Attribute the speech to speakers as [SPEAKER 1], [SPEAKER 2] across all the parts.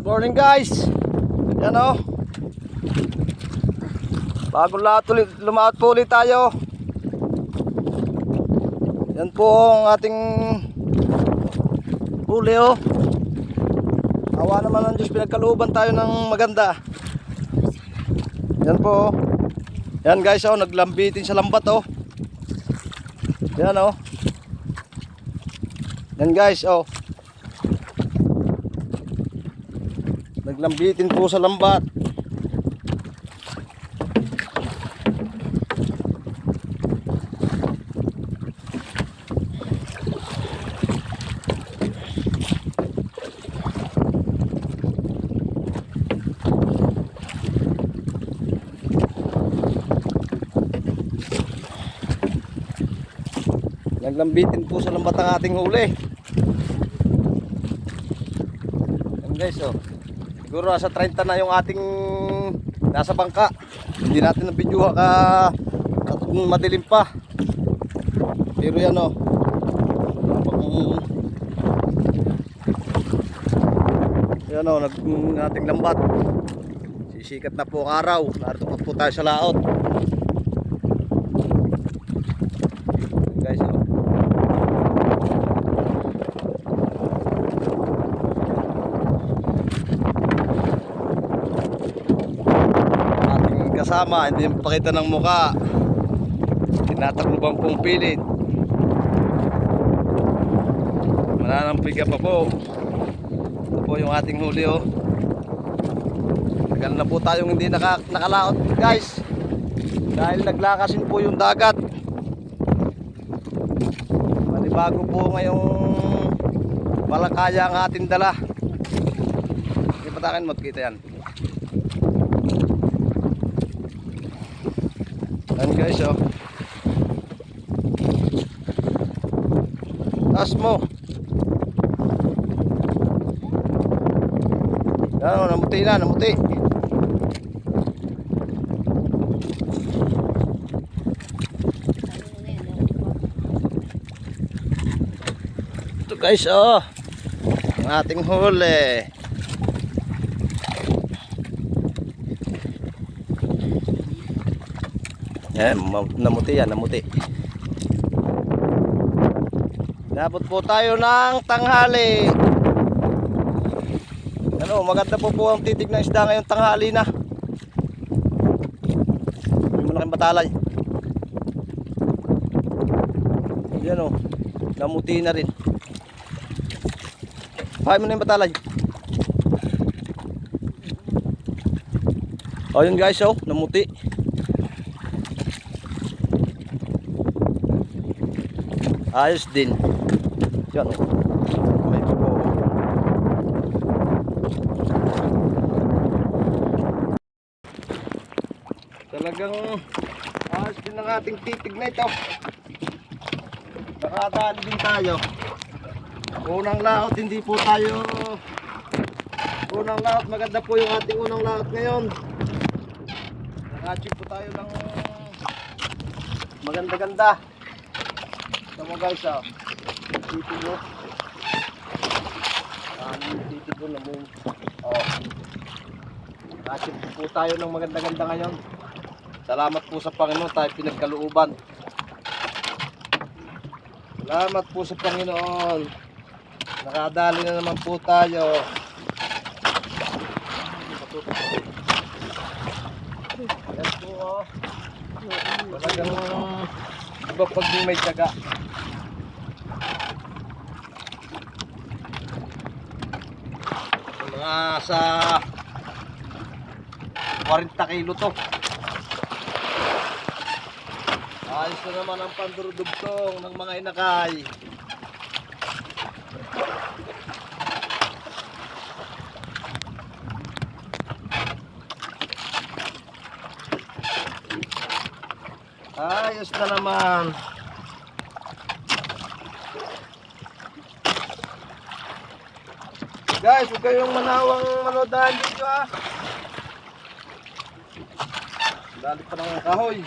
[SPEAKER 1] Good morning guys. Yan o. Bago lahat ulit, lumaot po ulit tayo. Yan po ang ating huli o. Awa naman ng Diyos, pinagkalooban tayo ng maganda. Yan po. Yan guys o, naglambitin sa lambat o. Yan o. Yan guys o. Naglambitin po sa lambat. Naglambitin po sa lambat ang ating huli. Yan guys oh. Siguro nasa 30 na yung ating nasa bangka. Hindi natin na-videoha ka madilim pa. Pero yan o. Yan o, ating lambat. Sisikat na po ang araw. Narito po tayo sa laot. Guys o. Kasama, hindi pakita ng muka. Tinatakluban pong pilit. Mananampiga pa po. Ito po yung ating huli oh. Tagal na po tayong hindi nakalaot guys. Dahil naglakasin po yung dagat. Panibago po ngayong malakaya ang ating dala. Hindi patakin mo, kita yan. Yan guys oh. Taas mo. Yan oh, namuti na, namuti. Ito guys oh. Ang ating huli. Yan, namuti yan, namuti. Nabot po tayo ng tanghali. Ano, maganda po ang titig ng isda ngayong tanghali na. May malaking batalay. Yan o, namuti na rin. Pahay mo na yung batalay. O yun guys o, namuti. Ayos din. Yan o. May po. Talagang ayos din ang ating titig na ito. Nakadaan din tayo. Unang laot, hindi po tayo unang laot, maganda po yung ating unang laot ngayon. Naka-achieve po tayo ng maganda-ganda. Tama guys ah. Titig mo. Titig mo na mo. Oh. Naka-achieve po tayo ng maganda-ganda ngayon. Salamat po sa Panginoon tayo pinagkalooban. Salamat po sa Panginoon. Nakadali na naman po tayo. Yan po oh. Talagang iba pag may tiyaga. Mga sa 40 kilo to. Ayos na naman ang pandurudugtong ng mga inakay. Ayos na naman. Guys, huwag kayong manawang manodahan dito ah. Dali pa ng kahoy.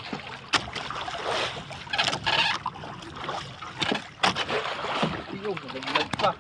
[SPEAKER 1] Iyo, naglag pa.